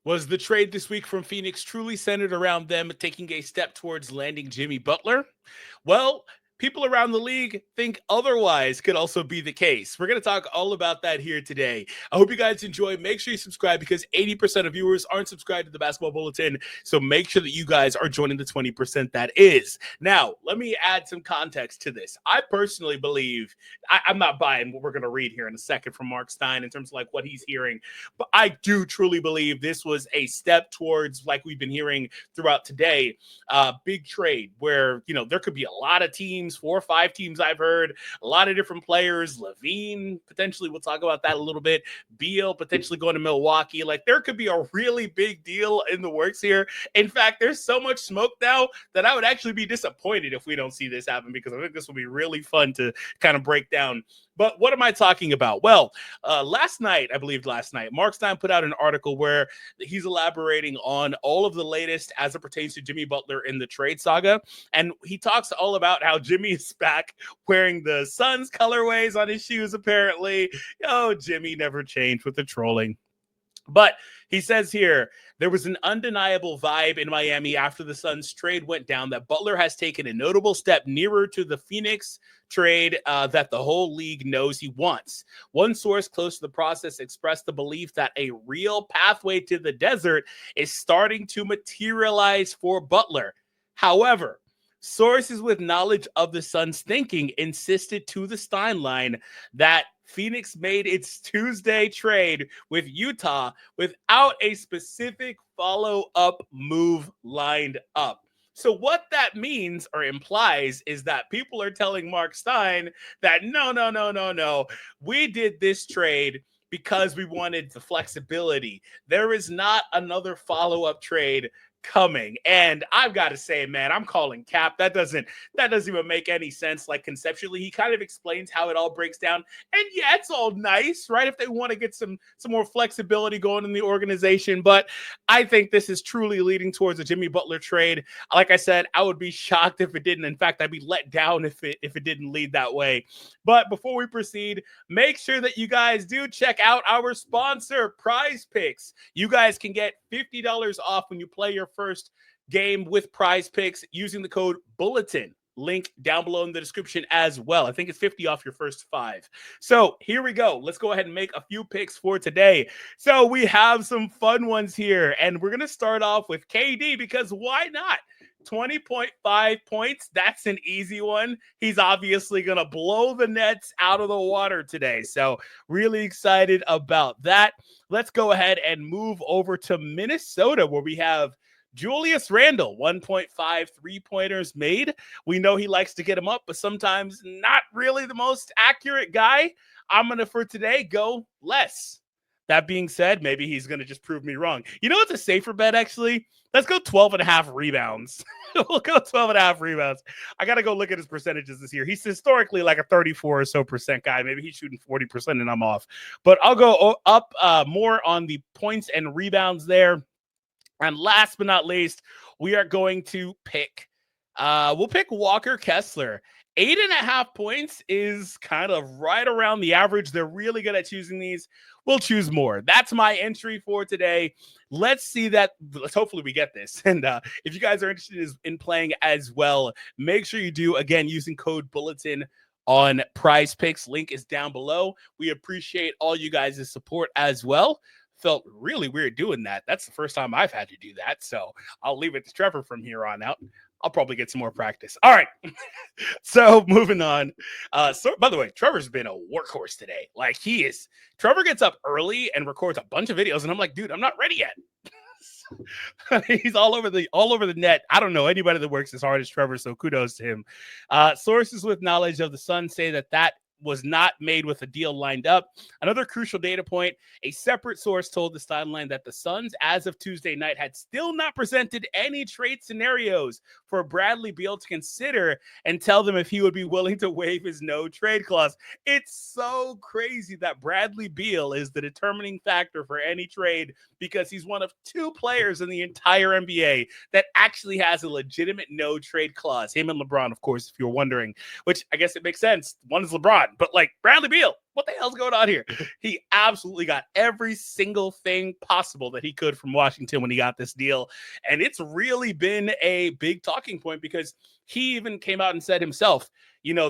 Was the trade this week from Phoenix truly centered around them taking a step towards landing Jimmy Butler? Well, people around the league think otherwise could also be the case. We're going to talk all about that here today. I hope you guys enjoy. Make sure you subscribe because 80% of viewers aren't subscribed to the Basketball Bulletin. So make sure that you guys are joining the 20% that is. Now, let me add some context to this. I personally believe, I'm not buying what we're going to read here in a second from Mark Stein in terms of like what he's hearing, but I do truly believe this was a step towards, like we've been hearing throughout today, big trade where, there could be a lot of teams, 4 or 5 teams I've heard, a lot of different players. Levine, potentially, we'll talk about that a little bit. Beal, potentially going to Milwaukee. Like, there could be a really big deal in the works here. In fact, there's so much smoke now that I would actually be disappointed if we don't see this happen because I think this will be really fun to kind of break down. But what am I talking about? Well, last night, Mark Stein put out an article where he's elaborating on all of the latest as it pertains to Jimmy Butler in the trade saga. And he talks all about how Jimmy is back wearing the Suns colorways on his shoes, apparently. Oh, Jimmy never changed with the trolling. But he says here, there was an undeniable vibe in Miami after the Suns trade went down that Butler has taken a notable step nearer to the Phoenix trade that the whole league knows he wants. One source close to the process expressed the belief that a real pathway to the desert is starting to materialize for Butler. However, sources with knowledge of the Suns' thinking insisted to the Stein line that Phoenix made its Tuesday trade with Utah without a specific follow-up move lined up. So what that means or implies is that people are telling Mark Stein that no. We did this trade because we wanted the flexibility. There is not another follow-up trade coming. And I've got to say, man, I'm calling cap. That doesn't even make any sense. Like conceptually, he kind of explains how it all breaks down. And yeah, it's all nice, right? If they want to get some more flexibility going in the organization. But I think this is truly leading towards a Jimmy Butler trade. Like I said, I would be shocked if it didn't. In fact, I'd be let down if it didn't lead that way. But before we proceed, make sure that you guys do check out our sponsor, Prize Picks. You guys can get $50 off when you play your first game with Prize Picks using the code Bulletin. Link down below in the description as well. I think it's 50 off your first 5. So here we go. Let's go ahead and make a few picks for today. So we have some fun ones here, and we're going to start off with KD because why not? 20.5 points. That's an easy one. He's obviously going to blow the Nets out of the water today. So really excited about that. Let's go ahead and move over to Minnesota where we have Julius Randle, 1.5 3-pointers made. We know he likes to get them up, but sometimes not really the most accurate guy. I'm going to, for today, go less. That being said, maybe he's going to just prove me wrong. You know what's a safer bet, actually? Let's go 12.5 rebounds. We'll go 12.5 rebounds. I got to go look at his percentages this year. He's historically like a 34 or so percent guy. Maybe he's shooting 40% and I'm off. But I'll go up more on the points and rebounds there. And last but not least, we are going to pick, we'll pick Walker Kessler. 8.5 points is kind of right around the average. They're really good at choosing these. We'll choose more. That's my entry for today. Let's see that. Let's hopefully we get this. And if you guys are interested in playing as well, make sure you do, again, using code Bulletin on Prize Picks. Link is down below. We appreciate all you guys' support as well. Felt really weird doing that. That's the first time I've had to do that. So I'll leave it to Trevor from here on out. I'll probably get some more practice. All right. So moving on. So by the way, Trevor's been a workhorse today. Like Trevor gets up early and records a bunch of videos. And I'm like, dude, I'm not ready yet. He's all over the net. I don't know anybody that works as hard as Trevor. So kudos to him. Sources with knowledge of the Suns say that was not made with a deal lined up. Another crucial data point, a separate source told the sideline that the Suns, as of Tuesday night, had still not presented any trade scenarios for Bradley Beal to consider and tell them if he would be willing to waive his no trade clause. It's so crazy that Bradley Beal is the determining factor for any trade because he's one of 2 players in the entire NBA that actually has a legitimate no trade clause. Him and LeBron, of course, if you're wondering, which I guess it makes sense. One is LeBron. on. But like Bradley Beal, what the hell's going on here? He absolutely got every single thing possible that he could from Washington when he got this deal. And it's really been a big talking point because he even came out and said himself,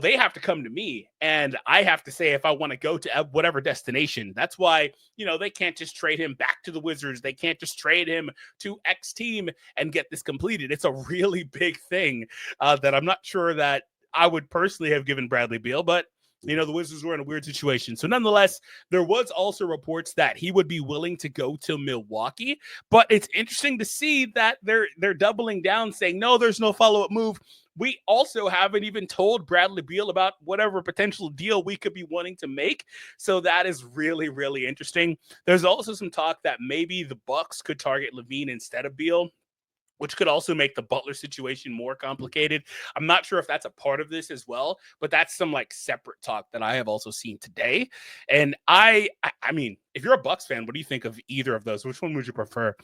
they have to come to me and I have to say if I want to go to whatever destination. That's why, they can't just trade him back to the Wizards. They can't just trade him to X team and get this completed. It's a really big thing that I'm not sure that I would personally have given Bradley Beal, but the Wizards were in a weird situation. So nonetheless, there was also reports that he would be willing to go to Milwaukee, but it's interesting to see that they're doubling down saying, no, there's no follow-up move. We also haven't even told Bradley Beal about whatever potential deal we could be wanting to make. So that is really, really interesting. There's also some talk that maybe the Bucks could target LaVine instead of Beal, which could also make the Butler situation more complicated. I'm not sure if that's a part of this as well, but that's some like separate talk that I have also seen today. And I mean, if you're a Bucks fan, what do you think of either of those? Which one would you prefer?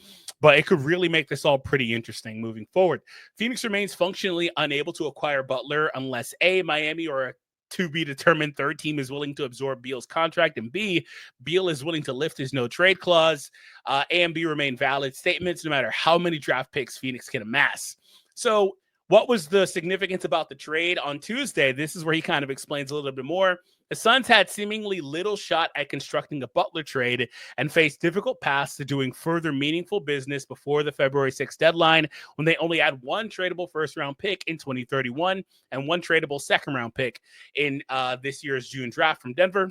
But it could really make this all pretty interesting moving forward. Phoenix remains functionally unable to acquire Butler unless A, Miami or a to be determined third team is willing to absorb Beal's contract, and B, Beal is willing to lift his no trade clause. A and B remain valid statements no matter how many draft picks Phoenix can amass. So what was the significance about the trade on Tuesday? This is where he kind of explains a little bit more. The Suns had seemingly little shot at constructing a Butler trade and faced difficult paths to doing further meaningful business before the February 6th deadline, when they only had one tradable first-round pick in 2031 and one tradable second-round pick in this year's June draft from Denver.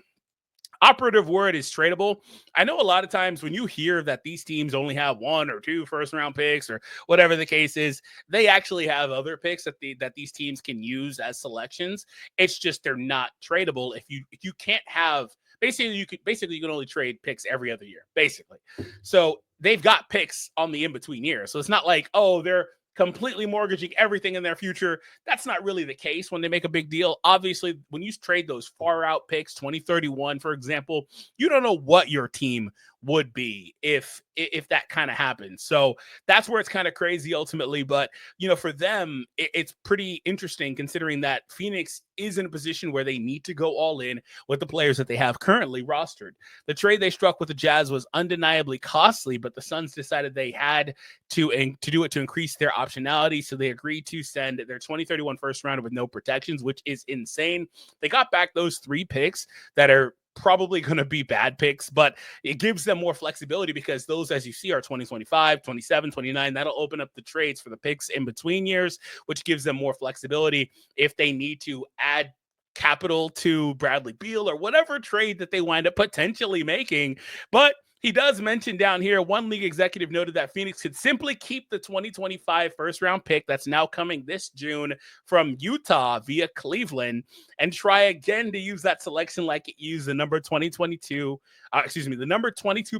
Operative word is tradable. I know a lot of times when you hear that these teams only have one or two first-round picks or whatever the case is, they actually have other picks that these teams can use as selections. It's just they're not tradable. If you can't have you can only trade picks every other year, basically. So they've got picks on the in-between years. So it's not like, oh, they're completely mortgaging everything in their future. That's not really the case when they make a big deal. Obviously, when you trade those far out picks, 2031, for example, you don't know what your team would be if that kind of happens. So that's where it's kind of crazy ultimately. But, for them, it's pretty interesting considering that Phoenix is in a position where they need to go all in with the players that they have currently rostered. The trade they struck with the Jazz was undeniably costly, but the Suns decided they had to do it to increase their optionality. So they agreed to send their 2031 first rounder with no protections, which is insane. They got back those 3 picks that are probably going to be bad picks, but it gives them more flexibility because those, as you see, are 2025, 27, 29. That'll open up the trades for the picks in between years, which gives them more flexibility if they need to add capital to Bradley Beal or whatever trade that they wind up potentially making. But he does mention down here, one league executive noted that Phoenix could simply keep the 2025 first-round pick that's now coming this June from Utah via Cleveland and try again to use that selection like it used the number 22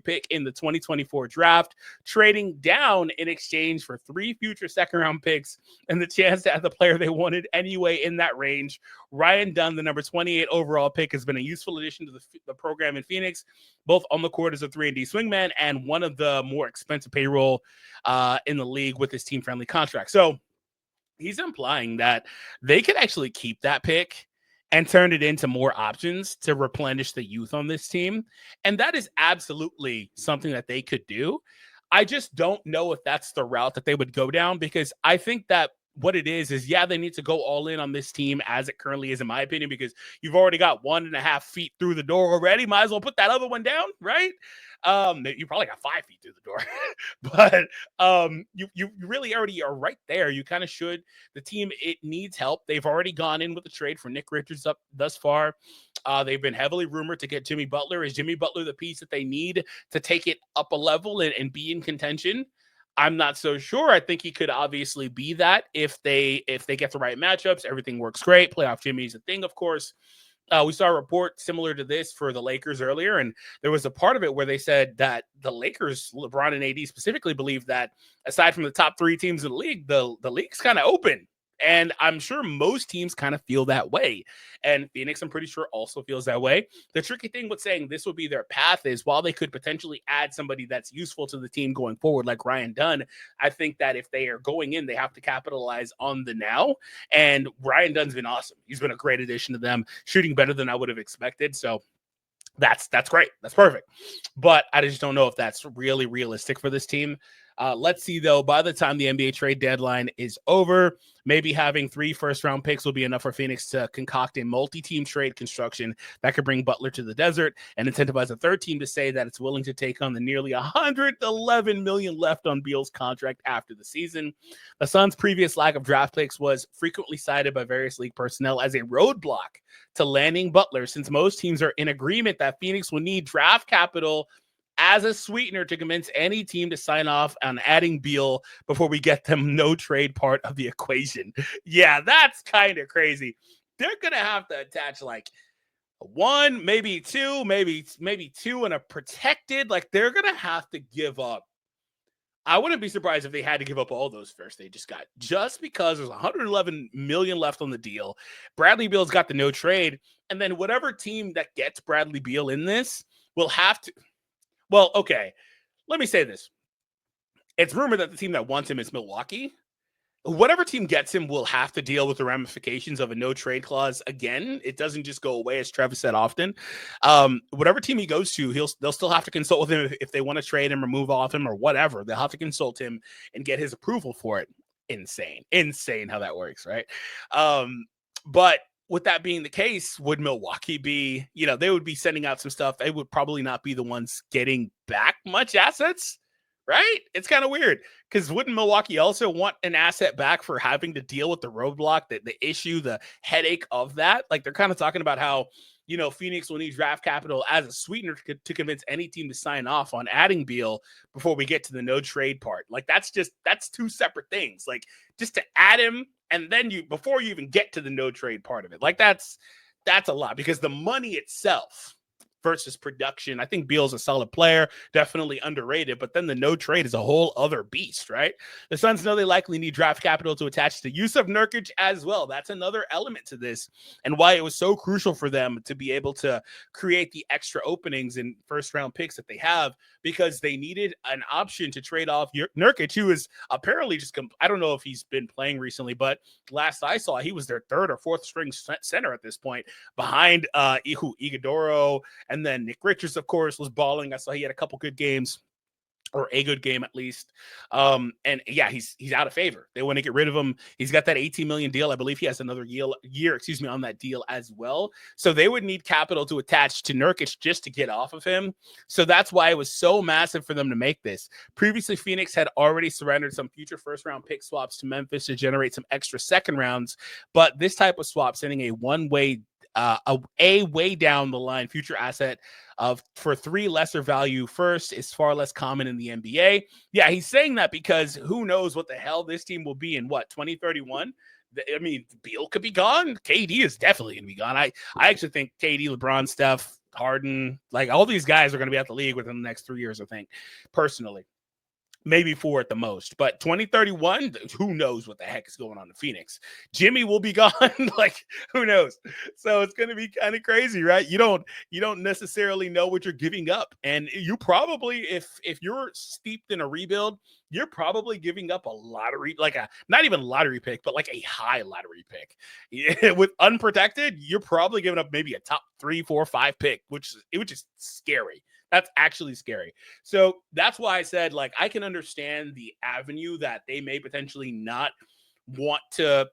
pick in the 2024 draft, trading down in exchange for 3 future second-round picks and the chance to have the player they wanted anyway in that range. Ryan Dunn, the number 28 overall pick, has been a useful addition to the program in Phoenix, both on the court as a 3-and-D swingman and one of the more expensive payroll in the league with his team-friendly contract. So he's implying that they could actually keep that pick and turn it into more options to replenish the youth on this team. And that is absolutely something that they could do. I just don't know if that's the route that they would go down, because I think that what it is, they need to go all in on this team as it currently is, in my opinion, because you've already got 1.5 feet through the door already. Might as well put that other one down, right? You probably got 5 feet through the door, but you really already are right there. You kind of should. The team, it needs help. They've already gone in with the trade for Nick Richards up thus far. They've been heavily rumored to get Jimmy Butler. Is Jimmy Butler the piece that they need to take it up a level and be in contention? I'm not so sure. I think he could obviously be that if they get the right matchups. Everything works great. Playoff Jimmy's a thing, of course. We saw a report similar to this for the Lakers earlier, and there was a part of it where they said that the Lakers, LeBron and AD specifically, believe that aside from the top 3 teams in the league, the league's kind of open. And I'm sure most teams kind of feel that way. And Phoenix, I'm pretty sure, also feels that way. The tricky thing with saying this will be their path is while they could potentially add somebody that's useful to the team going forward, like Ryan Dunn, I think that if they are going in, they have to capitalize on the now. And Ryan Dunn's been awesome. He's been a great addition to them, shooting better than I would have expected. So that's great. That's perfect. But I just don't know if that's really realistic for this team. Let's see, though, by the time the NBA trade deadline is over, maybe having 3 first-round picks will be enough for Phoenix to concoct a multi-team trade construction that could bring Butler to the desert and incentivize a third team to say that it's willing to take on the nearly $111 million left on Beal's contract after the season. The Suns' previous lack of draft picks was frequently cited by various league personnel as a roadblock to landing Butler, since most teams are in agreement that Phoenix will need draft capital as a sweetener to convince any team to sign off on adding Beal before we get them no trade part of the equation. Yeah, that's kind of crazy. They're going to have to attach like 1, maybe 2, maybe 2 and a protected. Like they're going to have to give up. I wouldn't be surprised if they had to give up all those first they just got, just because there's $111 million left on the deal. Bradley Beal's got the no trade, and then whatever team that gets Bradley Beal in this will have to. Well, okay, let me say this. It's rumored that the team that wants him is Milwaukee. Whatever team gets him will have to deal with the ramifications of a no trade clause again. It doesn't just go away, as Trevor said often. Whatever team he goes to, they'll still have to consult with him if they want to trade him or move off him or whatever. They'll have to consult him and get his approval for it. Insane how that works, right? But with that being the case, would Milwaukee be, they would be sending out some stuff. They would probably not be the ones getting back much assets, right? It's kind of weird because wouldn't Milwaukee also want an asset back for having to deal with the roadblock, the issue, the headache of that? Like they're kind of talking about how, Phoenix will need draft capital as a sweetener to convince any team to sign off on adding Beal before we get to the no trade part. Like that's 2 separate things. Like just to add him and then before you even get to the no trade part of it. Like that's a lot because the money itself versus production. I think Beal's a solid player, definitely underrated, but then the no trade is a whole other beast, right? The Suns know they likely need draft capital to attach to Jusuf Nurkic as well. That's another element to this and why it was so crucial for them to be able to create the extra openings in first round picks that they have, because they needed an option to trade off Nurkic, who is apparently just, I don't know if he's been playing recently, but last I saw, he was their 3rd or 4th string center at this point behind Iguodala. And then Nick Richards, of course, was balling. I saw he had a couple good games, or a good game at least. And yeah, he's out of favor. They want to get rid of him. He's got that $18 million deal. I believe he has another year, on that deal as well. So they would need capital to attach to Nurkic just to get off of him. So that's why it was so massive for them to make this. Previously, Phoenix had already surrendered some future first-round pick swaps to Memphis to generate some extra second rounds. But this type of swap, sending a one-way a way down the line future asset for 3 lesser value first is far less common in the NBA. Yeah, he's saying that because who knows what the hell this team will be in 2031. I mean, Beal could be gone. KD is definitely going to be gone. I actually think KD, LeBron, Steph, Harden, like all these guys are going to be out the league within the next 3 years, I think, personally. Maybe 4 at the most, but 2031, who knows what the heck is going on in Phoenix? Jimmy will be gone. Like, who knows? So it's going to be kind of crazy, right? You don't necessarily know what you're giving up. And you probably, if you're steeped in a rebuild, you're probably giving up a lottery, like not even lottery pick, but like a high lottery pick. Yeah, with unprotected, you're probably giving up maybe a top 3, 4, 5 pick, which is scary. That's actually scary. So that's why I said, like, I can understand the avenue that they may potentially not want to,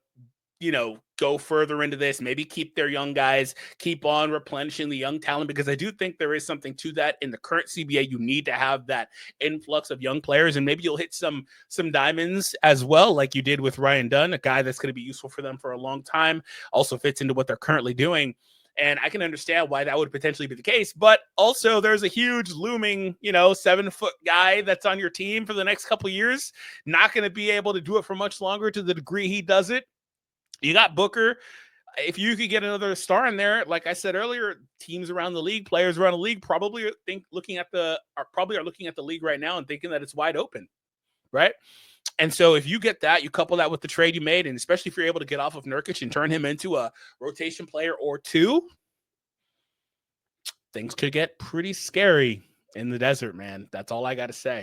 go further into this, maybe keep their young guys, keep on replenishing the young talent, because I do think there is something to that. In the current CBA, you need to have that influx of young players, and maybe you'll hit some diamonds as well, like you did with Ryan Dunn, a guy that's going to be useful for them for a long time, also fits into what they're currently doing. And I can understand why that would potentially be the case. But also there's a huge looming, 7-foot guy that's on your team for the next couple of years. Not going to be able to do it for much longer to the degree he does it. You got Booker. If you could get another star in there, like I said earlier, teams around the league, players around the league probably are looking at the league right now and thinking that it's wide open, right? And so if you get that, you couple that with the trade you made, and especially if you're able to get off of Nurkic and turn him into a rotation player or two, things could get pretty scary in the desert, man. That's all I got to say.